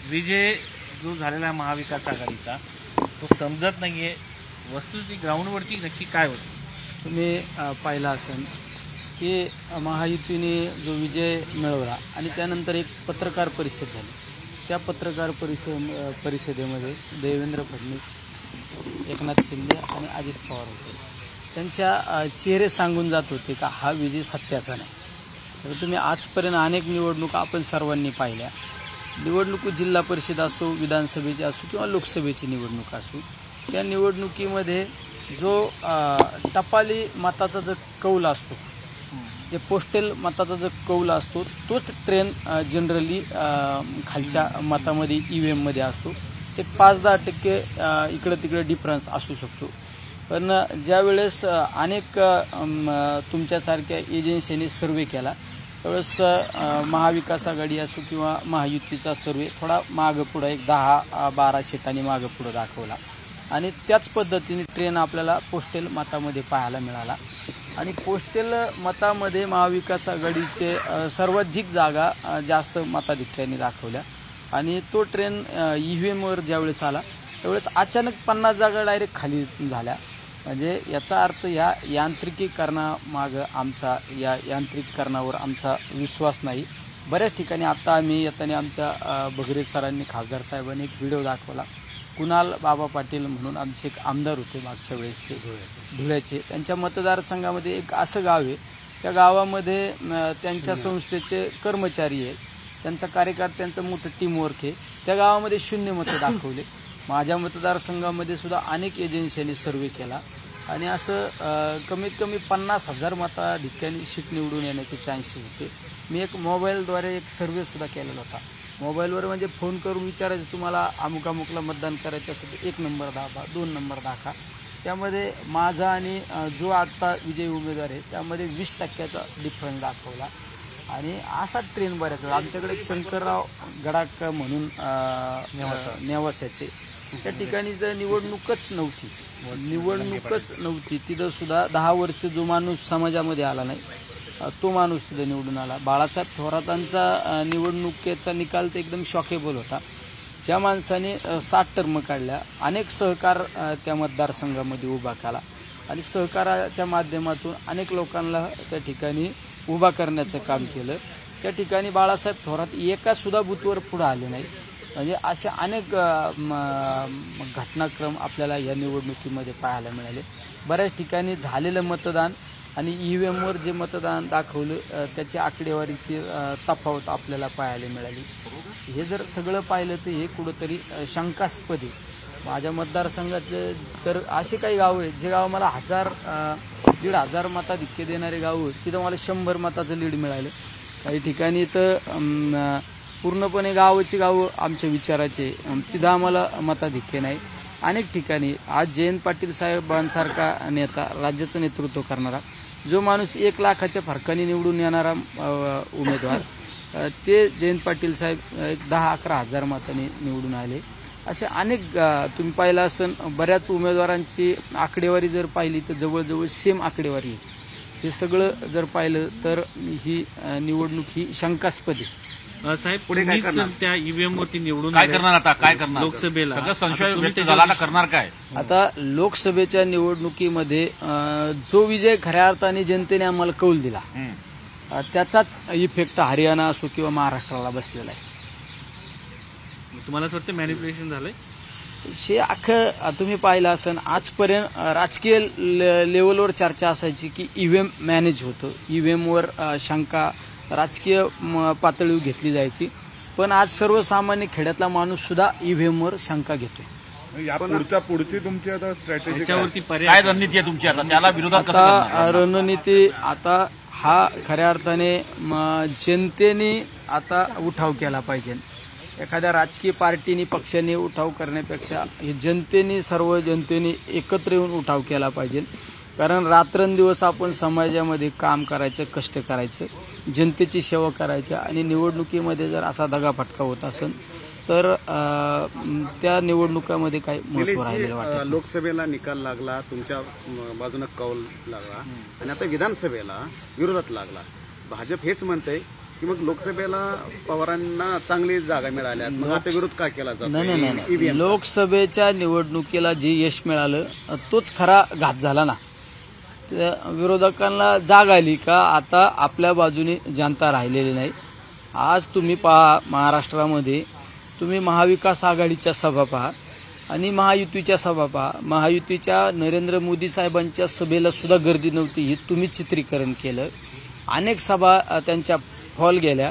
विजय जो झालेला आहे महाविकास आघाडीचा तो समजत नाहीये, वस्तुस्थिती ग्राउंडवरती नक्की काय होतं? तुम्ही पाहिला असेल की महायुतीने जो विजय मिळवला आणि त्यानंतर एक पत्रकार परिषद झाली. त्या पत्रकार परिषदेमध्ये देवेंद्र फडणवीस, एकनाथ शिंदे आणि अजित पवार होते. त्यांच्या चेहरे सांगून जात होते का हा विजय सत्याचा नाही. तर तुम्ही आजपर्यंत अनेक निवडणुका आपण सर्वांनी पाहिल्या. निवडणूक जिल्हा परिषद असो, विधानसभेची असो किंवा लोकसभेची निवडणूक असो, त्या निवडणुकीमध्ये जो टपाली मताचा जो कौल असतो, जे पोस्टल मताचा जो कौल असतो, तोच ट्रेन जनरली खालच्या मतामध्ये EVMमध्ये असतो. एक 5-10% इकडं तिकडे डिफरन्स असू शकतो. पण ज्यावेळेस अनेक तुमच्यासारख्या एजन्सीने सर्वे केला त्यावेळेस महाविकास आघाडी असो किंवा महायुतीचा सर्वे थोडा मागं पुढं एक 10-12 सीटांनी मागं पुढं दाखवला आणि त्याच पद्धतीने ट्रेन आपल्याला पोस्टल मतामध्ये पाहायला मिळाला. आणि पोस्टल मतामध्ये महाविकास आघाडीचे सर्वाधिक जागा जास्त मताधिक्याने दाखवल्या आणि तो ट्रेन EVMवर ज्यावेळेस आला त्यावेळेस अचानक 50 जागा डायरेक्ट खाली झाल्या. म्हणजे याचा अर्थ या यांत्रिकीकरणामागं आमचा, या यांत्रिकीकरणावर आमचा विश्वास नाही. बऱ्याच ठिकाणी आता आम्ही येताना आमच्या बगरे सरांनी, खासदार साहेबांनी एक व्हिडिओ दाखवला. कुणाल बाबा पाटील म्हणून आमचे एक आमदार होते मागच्या वेळेसचे धुळ्याचे, त्यांच्या मतदारसंघामध्ये एक असं गाव आहे, त्या गावामध्ये त्यांच्या संस्थेचे कर्मचारी आहेत, त्यांचा कार्यकर्त्यांचं मोठं टीमवर्क आहे. त्या गावामध्ये 0 मतं दाखवले. माझ्या मतदारसंघामध्ये सुद्धा अनेक एजन्सींनी सर्वे केला आणि असं कमीत कमी 50,000 मताधिक्याने सीट निवडून येण्याचे चान्सेस होते. मी एक मोबाईलद्वारे एक सर्वे सुद्धा केलेला होता. मोबाईलवर म्हणजे फोन करून विचारायचं तुम्हाला अमुक अमुकला मतदान करायचं असेल तर 1 नंबर दाखवा, 2 नंबर दाखवा. त्यामध्ये माझा आणि जो आत्ता विजयी उमेदवार आहे त्यामध्ये 20% डिफरन्स दाखवला. आणि असा ट्रेन बऱ्याच वेळा आमच्याकडे एक शंकरराव गडाख म्हणून नेवासाचे, त्या ठिकाणी तर निवडणूकच नव्हती. तिथं सुद्धा 10 वर्ष जो माणूस समाजामध्ये आला नाही तो माणूस तिथं निवडून आला. बाळासाहेब थोरातांचा निवडणुकीचा निकाल तर एकदम शॉकेबल होता. ज्या माणसाने 60 टर्म काढल्या, अनेक सहकार त्या मतदारसंघामध्ये उभा केला आणि सहकाराच्या माध्यमातून अनेक लोकांना त्या ठिकाणी उभा करण्याचं काम केलं. त्या ठिकाणी बाळासाहेब थोरात एका सुद्धा बूथवर पुढे आले नाही. म्हणजे असे अनेक घटनाक्रम आपल्याला या निवडणुकीमध्ये पाहायला मिळाले. बऱ्याच ठिकाणी झालेलं मतदान आणि EVMवर जे मतदान दाखवलं त्याची आकडेवारीची तफावत आपल्याला पाहायला मिळाली. हे जर सगळं पाहिलं तर हे कुठंतरी शंकास्पद आहे. माझ्या मतदारसंघातले तर असे काही गावं आहेत जे गाव मला 1,000-1,500 मताधिक्य देणारे गाव आहेत, तिथं मला 100 मताचं लीड मिळालं. काही ठिकाणी तर पूर्णपणे गावं आमच्या विचाराचे, तिथं आम्हाला मताधिक्य नाही. अनेक ठिकाणी आज जयंत पाटील साहेबांसारखा नेता, राज्याचं नेतृत्व करणारा, जो माणूस 1 लाखाच्या फरकाने निवडून येणारा उमेदवार, ते जयंत पाटील साहेब 10-11 हजार मतांनी निवडून आले. असे अनेक तुम्ही पाहिलं असेल. बऱ्याच उमेदवारांची आकडेवारी जर पाहिली तर जवळजवळ सेम आकडेवारी आहे. हे सगळं जर पाहिलं तर ही निवडणूक ही शंकास्पद आहे. साहेब पुढे काय करणार? त्या EVMवरती निवडून काय करणार आता? काय करणार लोकसभेला? सगळं संशय व्यक्त झाला, करणार काय? आता लोकसभेच्या निवडणुकीमध्ये जो विजय खऱ्या अर्थाने जनतेने आम्हाला कौल दिला त्याचाच इफेक्ट हरियाणा असो किंवा महाराष्ट्राला बसलेला आहे. तुम्हाला असं वाटतं मॅनिप्युलेशन झालंय? हे अख्खं तुम्ही पाहिलं असेल. आजपर्यंत राजकीय लेवलवर चर्चा असायची की EVM मॅनेज होतं, EVMवर शंका राजकीय पातळीवर घेतली जायची. पण आज सर्वसामान्य खेड्यातला माणूस सुद्धा EVMवर शंका घेतोय. पुढची तुमची आता स्ट्रॅटेजी काय रणनीती आहे तुमची? आता त्याला विरोधात कसं आता करणार? रणनीती आता हा खऱ्या अर्थाने जनतेने आता उठाव केला पाहिजे. एखाद्या राजकीय पार्टीने, पक्षाने उठाव करण्यापेक्षा हे सर्व जनतेने एकत्र येऊन उठाव केला पाहिजे. कारण रात्रंदिवस आपण समाजामध्ये काम करायचं, कष्ट करायचं, जनतेची सेवा करायची आणि निवडणुकीमध्ये जर असा दगाफटका होत असेल तर त्या निवडणुकामध्ये काही महत्व राहिलेलं वाटतं. लोकसभेला निकाल लागला, तुमच्या बाजूने कौल लागला आणि आता विधानसभेला विरोधात लागला. भाजप हेच म्हणतंय की मग लोकसभेला पवारांना चांगली जागा मिळाल्या, मग आता विरोध का केला जातो? नाही. लोकसभेच्या निवडणुकीला जे यश मिळालं तोच खरा घात झाला ना. त्या विरोधकांना जाग आली का आता आपल्या बाजूने जनता राहिलेली नाही. आज तुम्ही पहा, महाराष्ट्रामध्ये तुम्ही महाविकास आघाडीच्या सभा पहा आणि महायुतीच्या सभा पहा. महायुतीच्या नरेंद्र मोदी साहेबांच्या सभेला सुद्धा गर्दी नव्हती, हे तुम्ही चित्रीकरण केलं. अनेक सभा त्यांच्या फॉल गेल्या.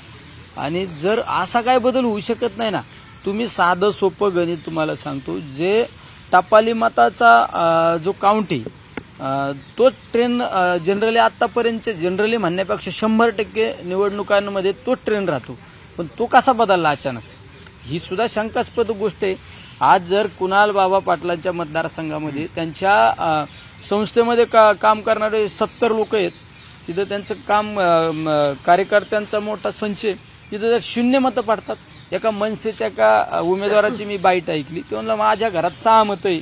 आणि जर असा काय बदल होऊ शकत नाही ना. तुम्ही साधं सोपं गणित तुम्हाला सांगतो, जे टपाली मताचा जो काउंट आहे तो ट्रेंड जनरली आतापर्यंत जनरली म्हणण्यापेक्षा 100% निवडणुकांमध्ये तो ट्रेंड राहतो. पण तो कसा बदलला अचानक, ही सुद्धा शंकास्पद गोष्ट आहे. आज जर कुणाल बाबा पाटलांच्या मतदारसंघामध्ये त्यांच्या संस्थेमध्ये काम करणारे 70 लोक आहेत, तिथं त्यांचं काम कार्यकर्त्यांचा मोठा संच आहे, तिथं जर 0 मतं पडतात. एका मनसेच्या एका उमेदवाराची मी बाईट ऐकली, ते म्हणलं माझ्या घरात 6 मतं आहे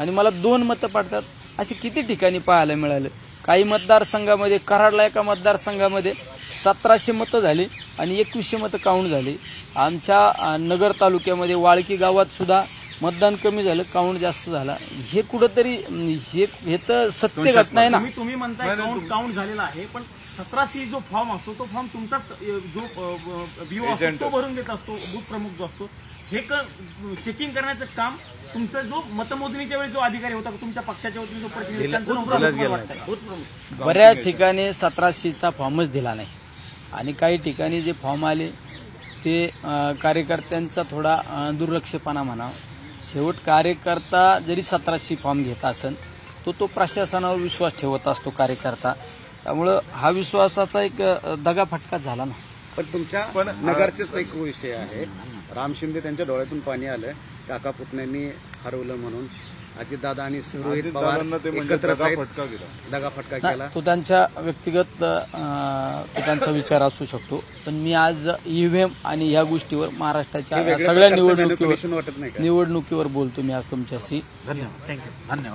आणि मला 2 मतं पडतात. असे किती ठिकाणी पाहायला मिळालं. काही मतदारसंघामध्ये, कराडला एका मतदारसंघामध्ये 1700 मतं झाली आणि 2100 मतं काउंट झाली. आमच्या नगर तालुक्यामध्ये वाळकी गावात सुद्धा मतदान कमी झालं, काउंट जास्त झाला. हे कुठंतरी हे तर सत्य घटना आहे ना. तुम्ही म्हणताय काउंट झालेला आहे, पण 1700 जो फॉर्म असतो तो फॉर्म तुमचाच जो बीओ असतो तो भरून देत असतो, बूथ प्रमुख जो असतो. हे चेकिंग करण्याचं काम तुमचा जो मतमोजणीच्या वेळी जो अधिकारी होता, तुमच्या पक्षाच्या वतीने जो प्रतिनिधी, बऱ्याच ठिकाणी 1700चा फॉर्मच दिला नाही आणि काही ठिकाणी जे फॉर्म आले ते कार्यकर्त्यांचा थोडा दुर्लक्षपणा म्हणावा. शेवट कार्यकर्ता जरी 1700 फॉर्म घेत असेल तो प्रशासनावर विश्वास ठेवत असतो कार्यकर्ता. त्यामुळं हा विश्वासाचा एक दगाफटका झाला ना. पण तुमच्या नगरचेच एक विषय आहे. राम शिंदे त्यांच्या डोळ्यातून पाणी आलं, काका पुतण्यांनी हरवलं म्हणून अजितदादा आणि रोहित पवार एकत्रच दगाफटका केला. तो त्यांच्या व्यक्तिगत तो त्यांचा विचार असू शकतो. पण मी आज ईव्हीएम आणि ह्या गोष्टीवर महाराष्ट्राच्या सगळ्या निवडणुकीवर बोलतो मी आज तुमच्याशी. धन्यवाद.